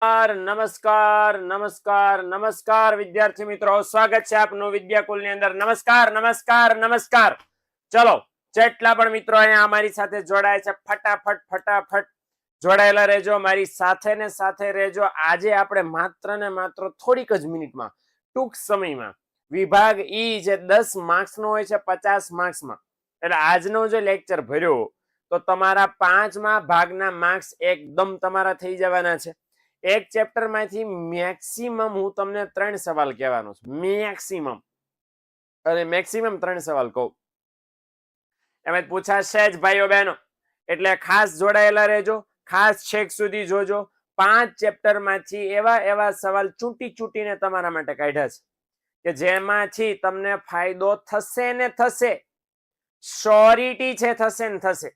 નમસ્કાર નમસ્કાર નમસ્કાર વિદ્યાર્થી મિત્રો, સ્વાગત છે આપનું વિદ્યાકુલ ની અંદર. નમસ્કાર નમસ્કાર નમસ્કાર. ચલો, જેટલા પણ મિત્રો અહીંયા અમારી સાથે જોડાય છે, ફટાફટ ફટાફટ જોડાયેલા રહેજો, મારી સાથે ને સાથે રહેજો. આજે આપણે માત્ર ને માત્ર થોડીક જ મિનિટમાં, ટૂંક સમયમાં વિભાગ ઈ જે 10 માર્ક્સ નો હોય છે, 50 માર્ક્સમાં, એટલે આજનો જે લેક્ચર ભર્યો તો તમારા 5મા ભાગના માર્ક્સ એકદમ તમારા થઈ જવાના છે. એક ચેપ્ટર માંથી મેક્સિમમ હું તમને 3 સવાલ કહેવાનો છું, મેક્સિમમ, અને મેક્સિમમ 3 સવાલ કહું. એમાં પૂછાશે જ ભાઈઓ બહેનો, એટલે ખાસ જોડાયેલા રહેજો, ખાસ છેક સુધી જોજો. 5 ચેપ્ટર માંથી એવા સવાલ ચૂંટીને તમારા માટે કાઢ્યા છે કે જેમાંથી તમને ફાયદો થશે ને થશે, શ્યોરિટી છે, થશે ને થશે.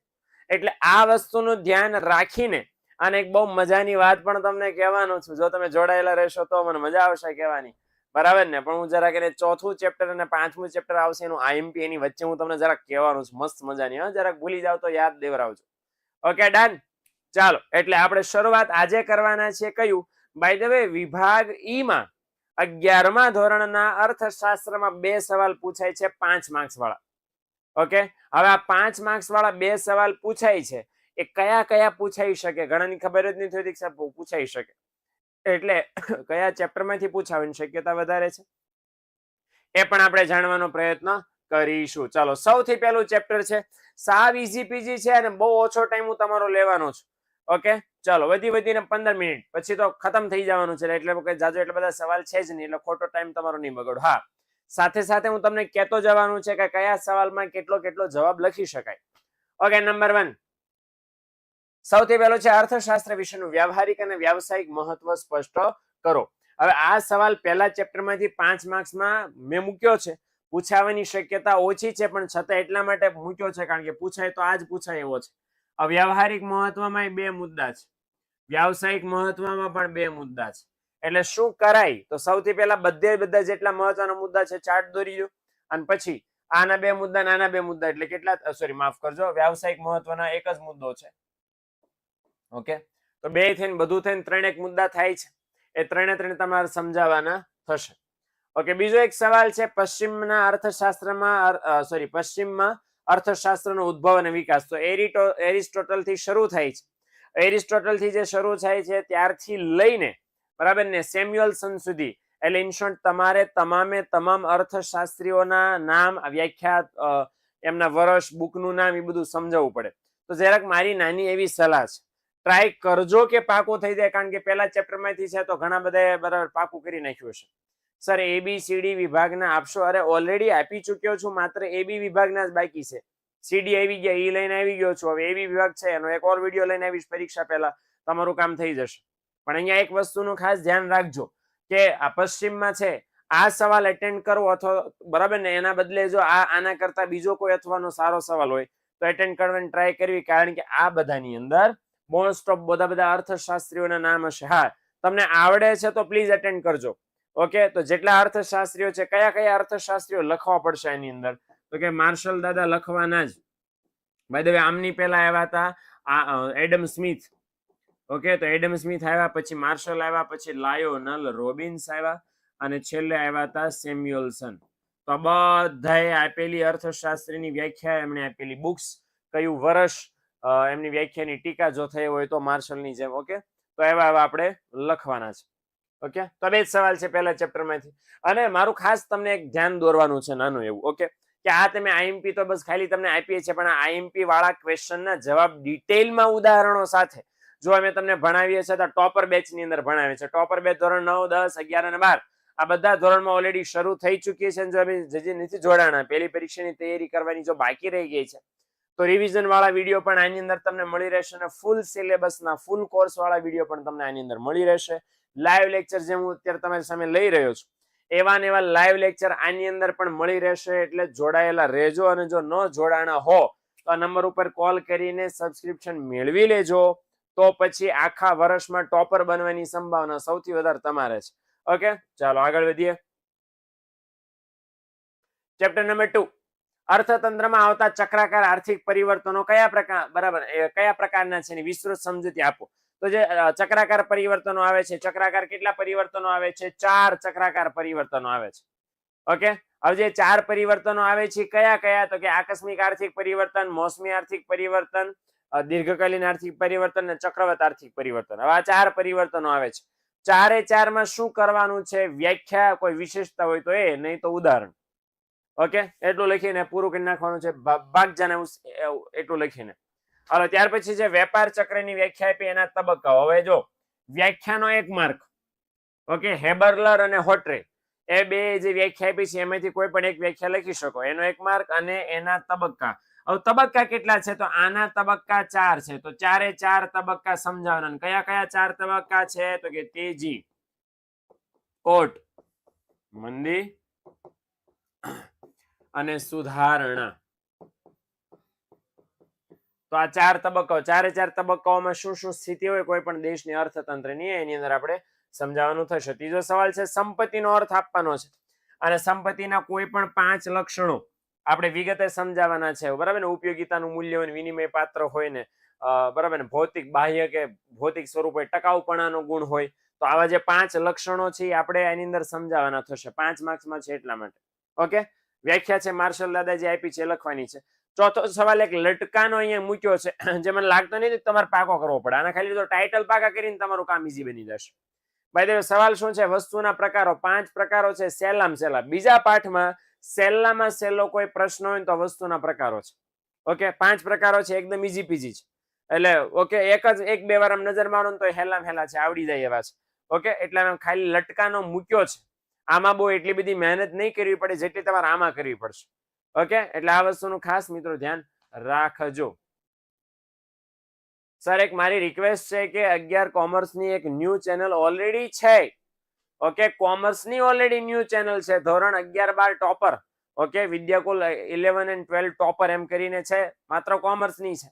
એટલે આ વસ્તુનું ધ્યાન રાખીને, અને એક બહુ મજાની વાત પણ તમને કહેવાનું છું, જો તમે જોડાયેલા રહેશો તો મને મજા આવશે કહેવાની, બરાબર ને? પણ હું જરાક એને 4થું ચેપ્ટર અને 5મું ચેપ્ટર આવશે એનું આઈએમપી, એની વચ્ચે હું તમને જરાક કહેવાનું છું, મસ્ત મજાની. જરાક ભૂલી જાવ તો યાદ દેવરાવજો. Okay, done. ચાલો, એટલે આપણે શરૂઆત આજે કરવાના છે કયું? બાય ધ વે, વિભાગ ઈ માં 11મા ધોરણના અર્થશાસ્ત્રમાં 2 સવાલ પૂછાય છે, 5 માર્ક્સ વાળા. ઓકે, હવે આ 5 માર્ક્સ વાળા 2 સવાલ પૂછાય છે, એ કયા કયા પૂછાઈ શકે? ઘણાની ખબર જ નથી હોતી કે સાહેબ પૂછાઈ શકે, એટલે કયા ચેપ્ટરમાંથી પૂછાવાની શક્યતા વધારે છે એ પણ આપણે જાણવાનો પ્રયત્ન કરીશું. ચાલો, સૌથી પહેલું ચેપ્ટર છે, સાવ ઈઝી પીજી છે, અને બહુ ઓછો ટાઈમ હું તમારો લેવાનો છું. ઓકે, ચાલો, વધીને 15 મિનિટ પછી તો ખતમ થઈ જવાનું છે, એટલે કે જાજો એટલા બધા સવાલ છે જ નહીં, એટલે ખોટો ટાઈમ તમારો નહીં બગડો. હા, સાથે સાથે હું તમને કહેતો જવાનું છે કે કયા સવાલમાં કેટલો જવાબ લખી શકાય. ઓકે, નંબર 1 સૌથી પહેલો છે, અર્થશાસ્ત્ર વિશેનું વ્યવહારિક અને વ્યાવસાયિક મહત્વ સ્પષ્ટ કરો. હવે આ સવાલ પહેલા ચેપ્ટરમાંથી 5 માર્ક્સમાં મેં મૂક્યો છે, પૂછાવાની શક્યતા ઓછી છે, પણ છતાં એટલા માટે મૂક્યો છે કારણ કે પૂછાય તો આજ પૂછાય એવો છે. વ્યવહારિક મહત્વમાં 2 મુદ્દા છે, વ્યાવસાયિક મહત્વમાં પણ 2 મુદ્દા છે. એટલે શું કરાય? તો સૌથી પહેલા બધા જેટલા મહત્વના મુદ્દા છે ચાર્ટ દોરી દો, અને પછી આના 2 મુદ્દા, નાના 2 મુદ્દા, એટલે કેટલા, સોરી માફ કરજો, વ્યાવસાયિક મહત્વના એક જ મુદ્દો છે. ઓકે, તો 2 થઈને બધું થઈને 3 મુદ્દા થાય છે, એ 3 તમારે સમજાવવાના થશે. ઓકે, બીજો એક સવાલ છે, પશ્ચિમના અર્થશાસ્ત્રમાં પશ્ચિમમાં અર્થશાસ્ત્રનો ઉદ્ભવ અને વિકાસ. તો એરિસ્ટોટલ થી શરૂ થાય છે. એરિસ્ટોટલ થી જે શરૂ થાય છે ત્યારથી લઈને, બરાબર ને, સેમ્યુઅલસન સુધી, એટલે ઇન શોર્ટ તમારે તમામ અર્થશાસ્ત્રીઓના નામ, વ્યાખ્યા, એમના વર્ષ, બુકનું નામ, એ બધું સમજાવવું પડે. તો જરાક મારી નાની એવી સલાહ છે, ટ્રાય કરજો કે પાકું થઈ જાય, કારણ કે પહેલા ચેપ્ટરમાંથી છે તો ઘણા બધા બરાબર પાકું કરી નાખ્યું છે. સર ABCD વિભાગના આપશો? અરે ઓલરેડી આપી ચૂક્યો છું, માત્ર AB વિભાગના જ બાકી છે. CD આવી ગયા, ઈ લઈને આવી ગયો છું, હવે AB વિભાગ છે એનો એક ઓર વિડીયો લઈને આવીશ પરીક્ષા પહેલા, તમારું કામ થઈ જશે. પણ અહીંયા એક વસ્તુનું ખાસ ધ્યાન રાખજો કે આ પશ્ચિમમાં છે, આ સવાલ એટેન્ડ કરવો અથવા બરાબર ને, એના બદલે જો આના કરતા બીજો કોઈ અથવાનો સારો સવાલ હોય તો એટેન્ડ કરવાની ટ્રાય કરવી, કારણ કે આ બધાની અંદર મોસ્ટ ઓફ બધા અર્થશાસ્ત્રીઓના નામ હશે. હા, તમને આવડે છે તો પ્લીઝ એટેન્ડ કરજો. ઓકે, તો જેટલા અર્થશાસ્ત્રીઓ છે, કયા અર્થશાસ્ત્રીઓ લખવા પડશે એની અંદર? તો કે માર્શલ દાદા લખવાના જ. બાય ધ વે, આમની પહેલા આવ્યા હતા એડમ સ્મિથ. ઓકે, તો એડમ સ્મિથ આવ્યા, પછી માર્શલ આવ્યા, પછી લાયોનલ રોબિન્સ આવ્યા, અને છેલ્લે આવ્યા હતા સેમ્યુઅલસન. તો બધાએ આપેલી અર્થશાસ્ત્રીની વ્યાખ્યા, એમણે આપેલી બુક્સ, કયું વર્ષ, એમની વ્યાખ્યાની ટીકા જો થઈ હોય તો માર્શલની જેમ. ઓકે, તો એવા આપણે લખવાના છે. ઓકે, તો 2 સવાલ છે પહેલા ચેપ્ટરમાંથી. અને મારું ખાસ તમને એક ધ્યાન દોરવાનું છે નાનું એવું, ઓકે, કે આ તમે આઈએમપી તો બસ ખાલી તમને આપીએ છીએ, પણ આ આઈએમપી વાળા ક્વેશ્ચનના જવાબ ડિટેલમાં ઉદાહરણો સાથે જો અમે તમને ભણાવીએ છીએ, તો ટોપર બેચની અંદર ભણાવીએ છીએ. ટોપર બેચ ધોરણ 9, 10, 11 અને 12 આ બધા ધોરણમાં ઓલરેડી શરૂ થઈ ચૂકી છે. જો અમે જે નથી જોડાણા, પહેલી પરીક્ષાની તૈયારી કરવાની જો બાકી રહી ગઈ છે, તો રિવિઝન વાળા વિડીયો પણ આની અંદર તમને મળી રહેશે, અને ફૂલ સિલેબસના ફૂલ કોર્સ વાળા વિડીયો પણ તમને આની અંદર મળી રહેશે. લાઈવ લેક્ચર જે હું અત્યારે તમારી સામે લઈ રહ્યો છું, એવા ને એવા લાઈવ લેક્ચર આની અંદર પણ મળી રહેશે. એટલે જોડાયેલા રહેજો, અને જો ન જોડાણા હો તો આ નંબર ઉપર કોલ કરીને સબસ્ક્રિપ્શન મેળવી લેજો, તો પછી આખા વર્ષમાં ટોપર બનવાની સંભાવના સૌથી વધારે તમારે છે. ઓકે, ચાલો આગળ વધીએ. ચેપ્ટર નંબર 2, અર્થતંત્રમાં આવતા ચક્રાકાર આર્થિક પરિવર્તનો કયા પ્રકારના છે એની વિસ્તૃત સમજૂતી આપો. તો જે ચક્રાકાર પરિવર્તનો આવે છે, ચક્રાકાર કેટલા પરિવર્તનો આવે છે? 4 ચક્રાકાર પરિવર્તનો આવે છે. ઓકે, હવે જે 4 પરિવર્તનો આવે છે કયા કયા? તો કે આકસ્મિક આર્થિક પરિવર્તન, મોસમી આર્થિક પરિવર્તન, દીર્ઘકાલીન આર્થિક પરિવર્તન અને ચક્રવત આર્થિક પરિવર્તન. હવે આ 4 પરિવર્તનો આવે છે. 4 માં શું કરવાનું છે? વ્યાખ્યા, કોઈ વિશેષતા હોય તો એ, નહીં તો ઉદાહરણ. ઓકે, એટલું લખીને પૂરું કરી નાખવાનું છે. ભાગજાને એટલું લખીને. હવે ત્યાર પછી જે વેપાર ચક્રની વ્યાખ્યા આપી એના તબક્કાઓ. હવે જો વ્યાખ્યાનો એક માર્ક, ઓકે, હેબરલર અને હોટરે એ બે જે વ્યાખ્યા આપી છે એમાંથી કોઈ પણ એક વ્યાખ્યા લખી શકો, એનો એક માર્ક, અને એના તબક્કા. હવે તબક્કા કેટલા છે? તો આના તબક્કા 4 છે. તો 4 તબક્કા સમજાવવાના. કયા કયા 4 તબક્કા છે? તો કે તેજી, ઓટ, મંદી અને સુધારણા. તો આ 4 તબક્કાઓ, 4 તબક્કાઓમાં શું શું સ્થિતિ હોય કોઈ પણ દેશની અર્થતંત્રની, એની અંદર આપણે સમજાવવાનું થશે. ત્રીજો સવાલ છે સંપત્તિનો અર્થ આપવાનો છે, અને સંપત્તિના કોઈ પણ 5 લક્ષણો આપણે વિગતે સમજાવવાના છે. બરાબર ને? ઉપયોગિતાનું મૂલ્ય હોય, વિનિમય પાત્ર હોય ને, બરાબર ને, ભૌતિક બાહ્ય કે ભૌતિક સ્વરૂપ હોય, ટકાઉપણાનો ગુણ હોય. તો આવા જે 5 લક્ષણો છે એ આપણે એની અંદર સમજાવવાના થશે. 5 માર્ક્સમાં છે એટલા માટે. ઓકે, વ્યાખ્યા છે માર્શલ દાદાજી આપી છે, લખવાની છે. ચોથો સવાલ એક લટકાનો અહીંયા મૂક્યો છે, જે મને લાગતો નથી તમારે પાકો કરવો પડે. આના ખાલી તો ટાઇટલ પાકા કરીને તમારું કામ ઈઝી બની જશે. બાય ધ વે, સવાલ શું છે? વસ્તુના પ્રકારો. 5 પ્રકારો છે સહેલામાં સહેલા. બીજા પાઠમાં સહેલામાં સહેલો કોઈ પ્રશ્ન હોય તો વસ્તુના પ્રકારો છે. ઓકે, 5 પ્રકારો છે, એકદમ ઈઝી પીજી છે. એટલે ઓકે, એક બે વાર આમ નજર મારો ને તો હેલા હેલા છે, આવડી જાય એવા છે. ઓકે, એટલે આમ ખાલી લટકાનો મૂક્યો છે. આમાં બહુ એટલી બધી મહેનત નહીં કરવી પડે જેટલી તમારે આમાં કરવી પડશે. ઓકે, એટલે આ વસ્તુનું ખાસ મિત્રો ધ્યાન રાખજો. સર, એક મારી રિક્વેસ્ટ છે કે 11 કોમર્સની એક ન્યૂ ચેનલ ઓલરેડી છે. ઓકે, કોમર્સની ઓલરેડી ન્યૂ ચેનલ છે, ધોરણ 11-12 topper. Okay, Vidyakul 11 and 12 topper એમ કરીને છે, માત્ર કોમર્સની છે.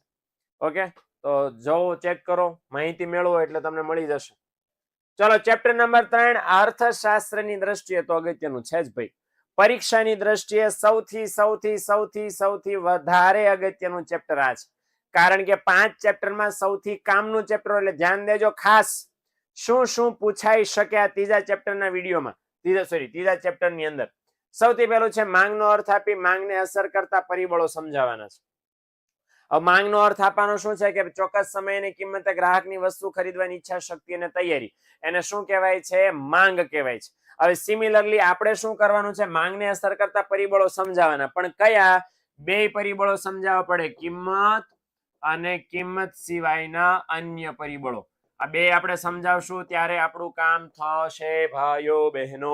ઓકે, તો જો ચેક કરો, માહિતી મેળવો એટલે તમને મળી જશે. ચલો, ચેપ્ટર નંબર 3 અર્થશાસ્ત્રની દ્રષ્ટિએ તો અગત્યનું છે જ ભાઈ. પરીક્ષાની દ્રષ્ટિએ સૌથી વધારે અગત્યનું ચેપ્ટર આ છે. કારણ કે 5 ચેપ્ટરમાં સૌથી કામનું ચેપ્ટર, એટલે ધ્યાન દેજો ખાસ. શું શું પૂછાઈ શકે આ ત્રીજા ચેપ્ટરના વિડીયોમાં, ત્રીજા ચેપ્ટરની અંદર. સૌથી પહેલું છે માંગનો અર્થ આપી માંગને અસર કરતા પરિબળો સમજાવવાના છે. હવે માંગનો અર્થ આપવાનો શું છે? કે ચોક્કસ સમય અને કિંમતે ગ્રાહકની વસ્તુ ખરીદવાની ઈચ્છા, શક્તિ અને તૈયારી, એને શું કહેવાય છે? માંગ કહેવાય છે. હવે સિમિલરલી આપણે શું કરવાનું છે? માંગને અસર કરતા પરિબળો સમજાવવાના. પણ કયા? 2 પરિબળો સમજાવવા પડે, કિંમત અને કિંમત સિવાયના અન્ય પરિબળો. આ 2 આપણે સમજાવશું ત્યારે આપણું કામ થશે ભાઈઓ બહેનો.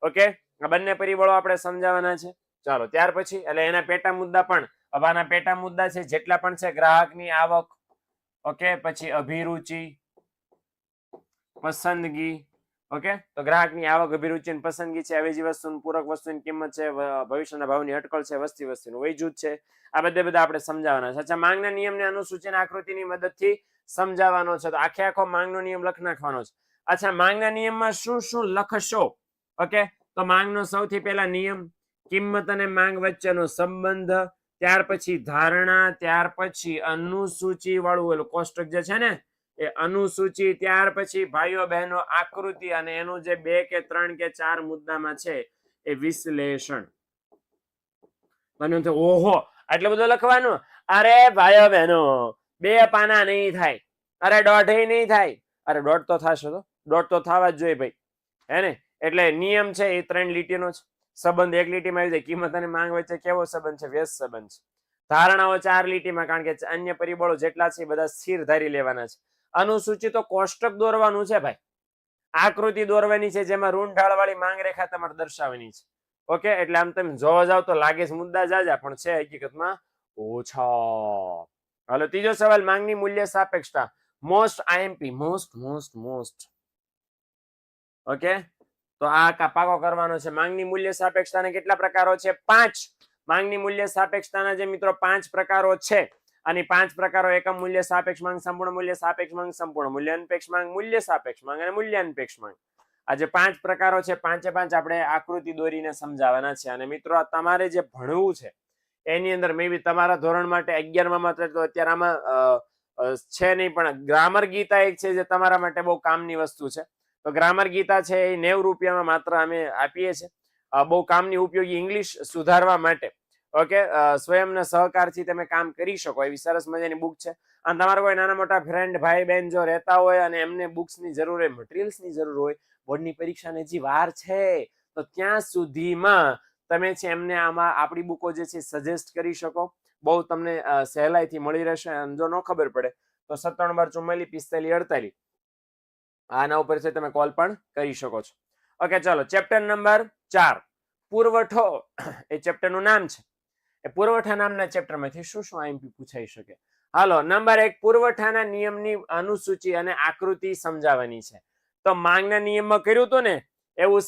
ઓકે, આ બંને પરિબળો આપણે સમજાવવાના છે. ચાલો, ત્યાર પછી એટલે એના પેટા મુદ્દા પણ, આના પેટા મુદ્દા છે જેટલા પણ છે, ગ્રાહકની આવક, ઓકે, પછી અભિરુચિ, પસંદગી. ઓકે, તો ગ્રાહકની આવક, અભિરુચિ અને પસંદગી છે, અવેજી વસ્તુની પૂરક વસ્તુની કિંમત છે, ભવિષ્યના ભાવની અટકળ છે, વસ્તીનું વય છે. આ બધા આપણે સમજાવવાના છે. અચ્છા, માંગના નિયમને અનુસૂચિના આકૃતિની મદદથી સમજાવવાનો છે. તો આખો માંગનો નિયમ લખી નાખવાનો છે. અચ્છા, માંગના નિયમમાં શું શું લખશો? ઓકે, તો માંગનો સૌથી પહેલા નિયમ, કિંમત અને માંગ વચ્ચેનો સંબંધ, ત્યાર પછી ધારણા, ત્યાર પછી અનુસૂચિ વાળું કોષ્ટક જે છે ને એ અનુસૂચિ, ત્યાર પછી ભાઈઓ બહેનો આકૃતિ, અને એનું જે 2 કે 3 કે 4 મુદ્દામાં છે એ વિશ્લેષણ. ઓહો, આટલું બધું લખવાનું? અરે ભાઈઓ બહેનો, 2 પાના નહીં થાય, અરે 1.5 નહીં થાય. અરે 1.5 તો થશે, તો 1.5 તો થવા જ જોઈએ ભાઈ, હે ને? એટલે નિયમ છે એ 3 લીટીનો છે. સંબંધ 1 લીટીમાં આવી જાય. કિંમત અને માંગ વચ્ચે કેવો સંબંધ છે? વ્યસ્ત સંબંધ છે. ધારણાઓ 4 લીટીમાં, કારણ કે અન્ય પરિબળો જેટલા છે એ બધા સ્થિર ધારી લેવાના છે. અનુસૂચિ તો કોષ્ટક દોરવાનું છે ભાઈ, આકૃતિ દોરવાની છે જેમાં ઋણ ઢાળ વાળી માંગ રેખા તમારે દર્શાવવાની છે. ઓકે, એટલે આમ તમે જોવા જાવ તો લાગે છે મુદ્દા જાજા, પણ છે હકીકતમાં ઓછા. હાલો, ત્રીજો સવાલ, માંગની મૂલ્ય સાપેક્ષતા. Most IMP, most. ઓકે, તો આ પાકો કરવાનો છે. માંગની મૂલ્ય સાપેક્ષતાના કેટલા પ્રકારો છે? 5. માંગની મૂલ્ય સાપેક્ષતાના જે મિત્રો 5 પ્રકારો છે, આની 5 પ્રકારો: એકમ મૂલ્ય સાપેક્ષ માંગ, સંપૂર્ણ મૂલ્ય સાપેક્ષ માંગ, સંપૂર્ણ મૂલ્ય અનપેક્ષ માંગ, મૂલ્ય સાપેક્ષ માંગ અને મૂલ્ય અનપેક્ષ માંગ. આ જે 5 પ્રકારો છે, 5 આપણે આકૃતિ દોરીને સમજાવવાના છે. અને મિત્રો તમારે જે ભણવું છે એની અંદર મે બી તમારા ધોરણ માટે 11માં માત્ર તો અત્યારે આમાં છે નહીં, પણ ગ્રામર ગીતા એક છે જે તમારા માટે બહુ કામની વસ્તુ છે. તો ગ્રામર ગીતા છે એ 90 રૂપિયામાં માત્ર અમે આપીએ છીએ. બહુ કામની ઉપયોગી ઇંગ્લિશ સુધારવા માટે. ઓકે, સ્વયંના સહકારથી તમે કામ કરી શકો એવી સરસ મજાની બુક છે. અને તમારા કોઈ નાના મોટા ફ્રેન્ડ ભાઈ બહેન જો રહેતા હોય અને એમને બુક્સની જરૂર હોય, મટીરિયલ્સની જરૂર હોય, બોર્ડની પરીક્ષાને હજી વાર છે, તો ત્યાં સુધીમાં તમે છે એમને આમાં આપણી બુકો જે છે સજેસ્ટ કરી શકો. બહુ તમને સહેલાઈથી મળી રહેશે. અને જો ન ખબર પડે તો 97 44 45 48 આના ઉપર છે તમે કોલ પણ કરી શકો છો. ઓકે, ચલો ચેપ્ટર નંબર 4 પુરવઠો એ ચેપ્ટરનું નામ છે. એ પુરવઠા નામના ચેપ્ટરમાંથી શું શું આઈએમપી પૂછાઈ શકે? હાલો, નંબર 1 પુરવઠાના નિયમની અનુસૂચિ અને આકૃતિ સમજાવવાની છે. તો માંગના નિયમમાં કર્યું હતું ને એવું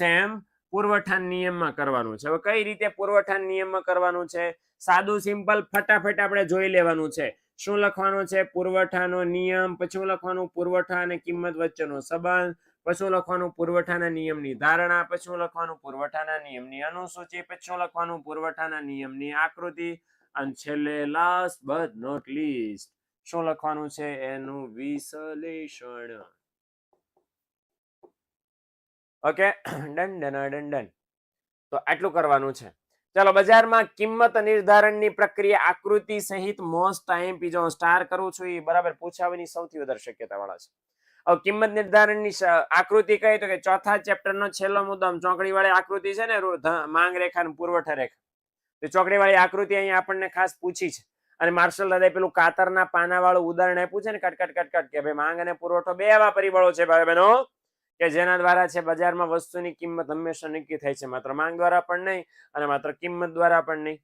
સેમ પુરવઠા નિયમમાં કરવાનું છે. હવે કઈ રીતે પુરવઠા નિયમમાં કરવાનું છે? સાદું સિમ્પલ ફટાફટ આપણે જોઈ લેવાનું છે. શું લખવાનું છે? પુરવઠાનો નિયમ, પછી લખવાનું પુરવઠા અને કિંમત વચ્ચેનો સંબંધ, પછી લખવાનું પુરવઠાના નિયમની ધારણા, પછી લખવાનું પુરવઠાના નિયમની અનુસૂચિ, પછી લખવાનું પુરવઠાના નિયમની આકૃતિ, અને છેલ્લે લાસ્ટ બટ નોટ લીસ્ટ શું લખવાનું છે? એનું વિશ્લેષણ. Okay, done. તો આટલું કરવાનું છે. ચાલો, બજારમાં કિંમત નિર્ધારણની પ્રક્રિયા આકૃતિ સહિત મોસ્ટ આઈએમપી જો સ્ટાર કરું છું એ બરાબર પૂછાવાની સૌથી વધારે શક્યતા વાળા છે. હવે કિંમત નિર્ધારણની આકૃતિ કઈ તો કે ચોથા ચેપ્ટરનો છેલ્લો મુદ્દો ચોકડી વાળી આકૃતિ છે ને, માંગ રેખા અને પુરવઠા રેખા. તો ચોકડી વાળી આકૃતિ અહીંયા આપણને ખાસ પૂછી છે. અને માર્શલ દાદાએ પેલું કાતરના પાના વાળું ઉદાહરણ આપ્યું છે ને, કટ કે ભાઈ માંગ અને પુરવઠો બે એવા પરિબળો છે ભાઈ બહેનો કે જેના દ્વારા છે બજારમાં વસ્તુની કિંમત હંમેશા નક્કી થાય છે. માત્ર માંગ દ્વારા પણ નહીં અને માત્ર કિંમત દ્વારા પણ નહીં.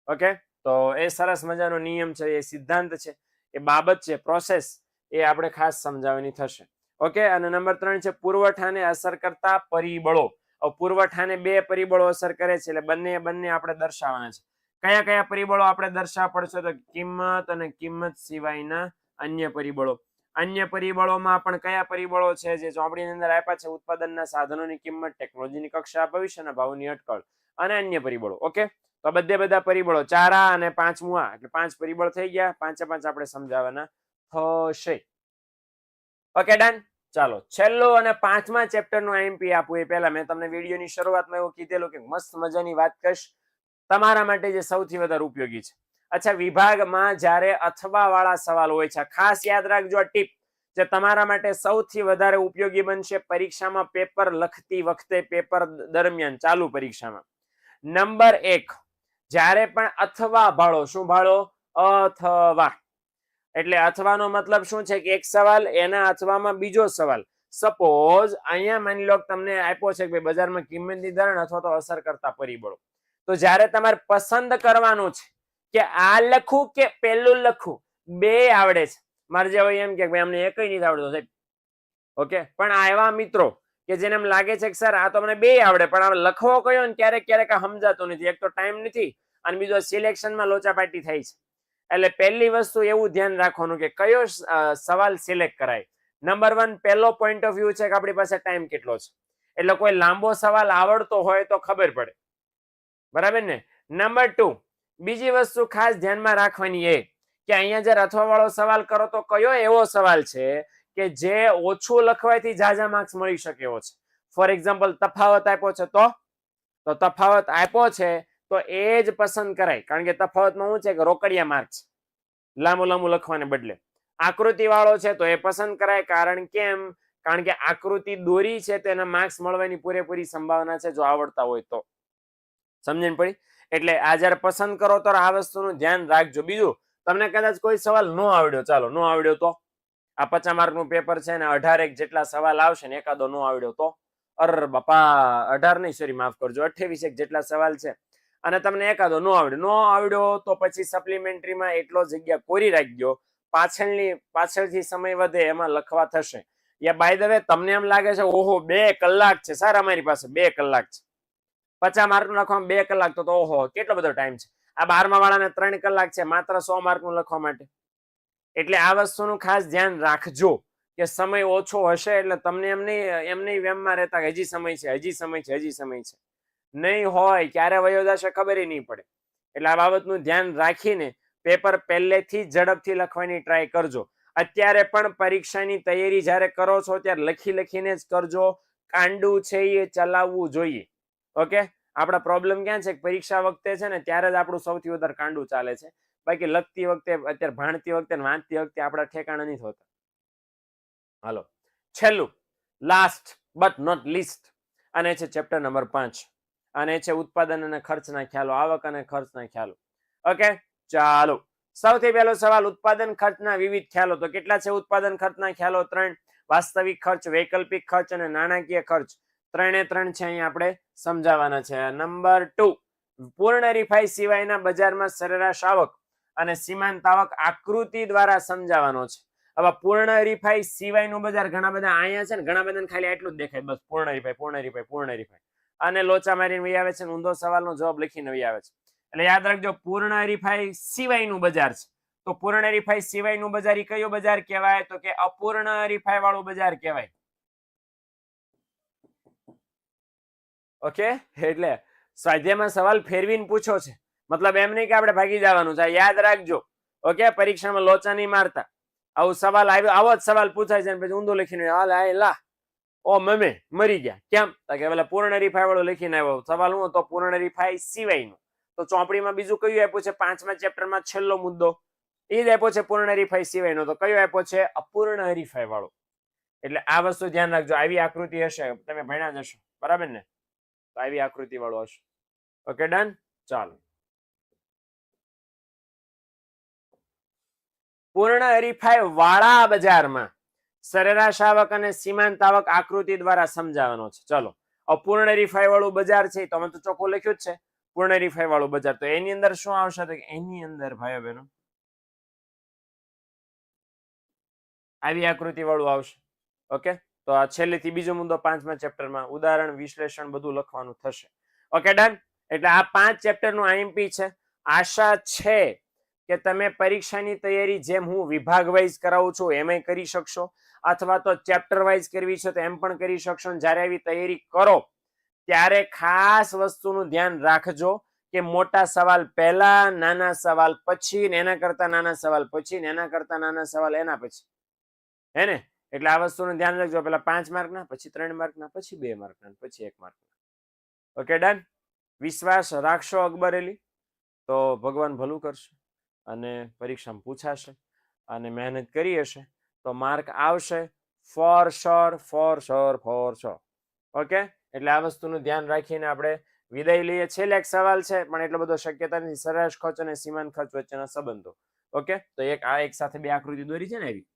ઓકે, તો એ સરસ મજાનો નિયમ છે, એ સિદ્ધાંત છે, એ બાબત છે, પ્રોસેસ એ આપણે ખાસ સમજાવવાની થશે. ઓકે, અને નંબર 3 છે પુરવઠાને અસર કરતા પરિબળો. પુરવઠાને બે પરિબળો અસર કરે છે એટલે બંને આપણે દર્શાવવાના છે. કયા કયા પરિબળો આપણે દર્શાવવા પડશે? તો કિંમત અને કિંમત સિવાયના અન્ય પરિબળો. અન્ય પરિબળોમાં પણ કયા પરિબળો છે જે ચોપડીની અંદર આપ્યા છે? ઉત્પાદનના સાધનોની કિંમત, ટેકનોલોજીની કક્ષા, ભવિષ્યના ભાવની અટકળ અને અન્ય પરિબળો. ઓકે, તો બધા પરિબળો 4 અને 5મું એટલે 5 પરિબળ થઈ ગયા. 5 આપણે સમજાવવાના થશે. Okay, done. ચાલો, છેલ્લો અને 5મા ચેપ્ટરનું આઈએમપી આપું એ પહેલા મેં તમને વિડીયોની શરૂઆતમાં એવું કીધેલું કે મસ્ત મજાની વાત કરીશ તમારા માટે જે સૌથી વધારે ઉપયોગી છે. અચ્છા, વિભાગમાં જ્યારે અથવા વાળા સવાલ હોય છે, ખાસ યાદ રાખજો આ ટીપ જે તમારા માટે સૌથી વધારે ઉપયોગી બનશે પરીક્ષામાં પેપર લખતી વખતે, પેપર દરમિયાન, ચાલુ પરીક્ષામાં. નંબર 1, જ્યારે પણ અથવા ભાળો. શું ભાળો? અથવા. એટલે અથવાનો મતલબ શું છે કે એક સવાલ એના અથવામાં બીજો સવાલ. સપોઝ અહીંયા માની લો તમને આપ્યો છે કે બજારમાં કિંમત નિર્ધારણ અથવા તો અસર કરતા પરિબળો. તો જ્યારે તમારે પસંદ કરવાનું છે કે આ લખું કે પેલું લખું, બે આવડે છે. મારે જે હોય એમ કે ભાઈ અમને એકય નથી આવડતો સાહેબ. ઓકે, પણ આ એવા મિત્રો કે જેને એમ લાગે છે કે સર આ તો મને બે આવડે, પણ આ લખવો કયો ને ક્યારેક સમજાતો નથી. એક તો ટાઈમ નથી અને બીજો સિલેક્શનમાં લોચાપાટી થાય છે. એટલે પહેલી વસ્તુ એવું ધ્યાન રાખવાનું કે કયો સવાલ સિલેક્ટ કરાય. નંબર 1 પહેલો પોઈન્ટ ઓફ વ્યૂ છે કે આપણી પાસે ટાઈમ કેટલો છે. એટલે કોઈ લાંબો સવાલ આવડતો હોય તો ખબર પડે, બરાબર ને. નંબર 2 બીજી વસ્તુ ખાસ ધ્યાનમાં રાખવાની એ કે અહીંયા જ્યારે અથવા વાળો સવાલ કરો તો કયો એવો સવાલ છે કે જે ઓછું લખવાથી ઝાઝા માર્ક્સ મળી શકે એવો છે. ફોર એક્ઝામ્પલ તફાવત આપ્યો છે તો તફાવત આપ્યો છે તો એ જ પસંદ કરાય, કારણ કે તફાવતમાં શું છે કે રોકડિયા માર્ક્સ લાંબુ લખવાને બદલે. આકૃતિ વાળો છે તો એ પસંદ કરાય, કારણ કે આકૃતિ દોરી છે તેના માર્ક્સ મળવાની પૂરેપૂરી સંભાવના છે જો આવડતા હોય તો. સમજણ પડી? એટલે આ જયારે પસંદ કરો તો આ વસ્તુનું ધ્યાન રાખજો. બીજું, તમને કદાચ કોઈ સવાલ ન આવડ્યો, ચાલો ન આવડ્યો તો આ 50 માર્કનું પેપર છે ને 18 જેટલા સવાલ આવશે ને એકાદો ન આવડ્યો તો અર બાપા 18 નહીં, સોરી માફ કરજો, 28 જેટલા સવાલ છે અને તમને એકાદો ન આવડ્યો તો પછી સપ્લિમેન્ટરીમાં એટલો જગ્યા કોરી રાખજો. પાછળથી સમય વધે એમાં લખવા થશે. યા બાય ધ વે તમને એમ લાગે છે ઓહો 2 કલાક છે સર અમારી પાસે, 2 કલાક છે 50 માર્કનું લખવામાં 2 કલાક, તો ઓહો કેટલો બધો ટાઈમ છે. આ 12મા વાળાને 3 કલાક છે માત્ર 100 માર્કનું લખવા માટે. એટલે આ વસ્તુનું ખાસ ધ્યાન રાખજો કે સમય ઓછો હશે એટલે તમને એમ નહીં વેમમાં રહેતા કે હજી સમય છે. નહીં હોય, ક્યારે વયો જશે ખબર નહીં પડે. એટલે આ બાબતનું ધ્યાન રાખીને પેપર પહેલેથી ઝડપથી લખવાની ટ્રાય કરજો. અત્યારે પણ પરીક્ષાની તૈયારી જ્યારે કરો છો ત્યારે લખી લખીને જ કરજો. કાંડું છે એ ચલાવવું જોઈએ. ઓકે, આપણા પ્રોબ્લેમ ક્યાં છે? પરીક્ષા વખતે છે ને ત્યારે જ આપણું સૌથી વધારે કાંડું ચાલે છે. બાકી લખતી વખતે, અત્યારે ભાણતી વખતે, વાંચતી વખતે આપણા ઠેકાણા નથી હોતા. હાલો, છેલ્લું, લાસ્ટ બટ નોટ લીસ્ટ, અને છે ચેપ્ટર નંબર 5, અને છે ઉત્પાદન અને ખર્ચના ખ્યાલો, આવક અને ખર્ચના ખ્યાલો. ઓકે, ચાલો. સૌથી પહેલો સવાલ, ઉત્પાદન ખર્ચના વિવિધ ખ્યાલો. તો કેટલા છે ઉત્પાદન ખર્ચના ખ્યાલો? 3. વાસ્તવિક ખર્ચ, વૈકલ્પિક ખર્ચ અને નાણાકીય ખર્ચ. 3 છે અહીંયા આપણે સમજાવવાના છે. નંબર 2, પૂર્ણ હરીફાઈ સિવાયના બજારમાં સરેરાશ આવક અને સીમાંત આવક આકૃતિ દ્વારા સમજાવવાનો છે. હવે પૂર્ણ હરીફાઈ સિવાયનું બજાર, ઘણા બધા અહીંયા છે ને, ઘણા બધાને ખાલી એટલું જ દેખાય, બસ પૂર્ણ હરીફાઈ, પૂર્ણ હરીફાઈ, પૂર્ણ હરીફાઈ, અને લોચા મારીને વહી આવે છે, ઊંધો સવાલનો જવાબ લખીને વહી આવે છે. એટલે યાદ રાખજો, પૂર્ણ હરીફાઈ સિવાયનું બજાર છે. તો પૂર્ણ હરીફાઈ સિવાયનું બજાર એ કયું બજાર કહેવાય? તો કે અપૂર્ણ હરીફાઈ વાળું બજાર કહેવાય. ઓકે, એટલે સ્વાધ્યાયમાં સવાલ ફેરવીને પૂછો છે, મતલબ એમ નહીં કે આપણે ભાગી જવાનું છે. યાદ રાખજો. ઓકે, પરીક્ષામાં લોચા નહીં મારતા. આવો સવાલ આવ્યો, આવો જ સવાલ પૂછાય છે પછી ઊંધું લખીને લા ઓ મમે મરી ગયા, કેમ? કે પેલા પૂર્ણ હરીફાઈ વાળું લખીને આવ્યો. સવાલ હું હતો? પૂર્ણ હરીફાઈ સિવાયનું. તો ચોપડીમાં બીજું કયું આપ્યું છે? 5મા ચેપ્ટરમાં છેલ્લો મુદ્દો એ જ આપ્યો છે, પૂર્ણ હરીફાઈ સિવાયનો. તો કયો આપ્યો છે? અપૂર્ણ હરીફાઈ વાળો. એટલે આ વસ્તુ ધ્યાન રાખજો. આવી આકૃતિ હશે, તમે ભણ્યા જ હશો, બરાબર ને? તો આવી આકૃતિ વાળો હશે. Okay, done. ચાલો, પૂર્ણ હરીફાઈ વાળા બજારમાં સરેરાશ આવક અને સીમાંત આવક આકૃતિ દ્વારા સમજાવવાનો છે. ચલો, અપૂર્ણ હરીફાઈ વાળું બજાર છે તો અમે તો ચોખ્ખું લખ્યું જ છે, પૂર્ણ હરીફાઈ વાળું બજાર. તો એની અંદર શું આવશે? તો એની અંદર ભાઈઓ બહેનો આવી આકૃતિ વાળું આવશે. ઓકે, તો આ છેલ્લેથી બીજો મુદ્દો 5મા ચેપ્ટરમાં ઉદાહરણ, વિશ્લેષણ બધું લખવાનું થશે. Okay, done. એટલે આ 5 ચેપ્ટરનું આઈએમપી છે. આશા છે કે તમે પરીક્ષાની તૈયારી જેમ હું વિભાગ વાઇઝ કરાવું છું એમ કરી શકશો, અથવા તો ચેપ્ટર વાઇઝ કરવી છે તો એમ પણ કરી શકશો. જ્યારે આવી તૈયારી કરો ત્યારે ખાસ વસ્તુનું ધ્યાન રાખજો કે મોટા સવાલ પહેલા, નાના સવાલ પછી, ને એના કરતા નાના સવાલ પછી, ને એના કરતા નાના સવાલ એના પછી, હે ને? એટલે આ વસ્તુનું ધ્યાન રાખજો. પેલા 5 માર્કના, પછી 3 માર્કના, પછી 2 માર્કના, પછી 1 માર્કના. Okay, done. વિશ્વાસ રાખશો અકબરેલી તો ભગવાન ભલું કરશે, અને પરીક્ષામાં પૂછાશે, અને મહેનત કરી હશે તો માર્ક આવશે for sure, for sure, for sure. Okay, એટલે આ વસ્તુનું ધ્યાન રાખીને આપણે વિદાય લઈએ. છેલ્લે એક સવાલ છે, પણ એટલો બધો શક્યતા નથી. સરેરાશ ખર્ચ અને સીમાંત ખર્ચ વચ્ચેના સંબંધો. ઓકે, તો એક સાથે 2 આકૃતિ દોરી છે ને એવી.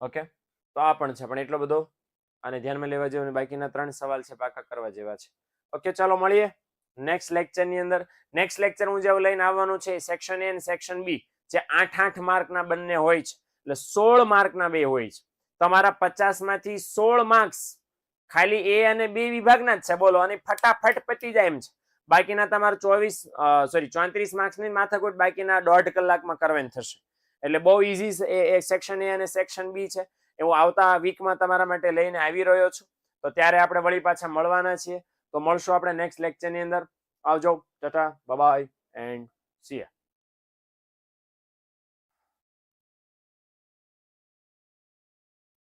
ઓકે, તો આ પણ છે, પણ એટલો બધો આને ધ્યાનમાં લેવા જેવું. બાકીના 3 સવાલ છે પાકા કરવા જેવા છે. ઓકે, ચાલો મળીએ નેક્સ્ટ લેક્ચરની અંદર. નેક્સ્ટ લેક્ચર હું જેવું લઈને આવવાનું છે સેક્શન એ અને સેક્શન બી, જે 8 માર્કના બંને હોય છે, એટલે 16 માર્કના બે હોય છે. તમારા 50 માંથી 16 માર્ક્સ ખાલી એ અને બી વિભાગના જ છે, બોલો, અને ફટાફટ પતી જાય એમ છે. બાકીના તમારે 34 માર્ક્સની માથાકૂટ બાકીના 1.5 કલાકમાં કરવાની થશે. એટલે બહુ ઈઝી એ સેક્શન એ અને સેક્શન બી છે. એવું આવતા વીકમાં તમારા માટે લઈને આવી રહ્યો છું. તો ત્યારે આપણે વળી પાછા મળવાના છીએ. તો મળશું આપણે નેક્સ્ટ લેક્ચરની અંદર. આવજો, Tata, bye bye and C yeah.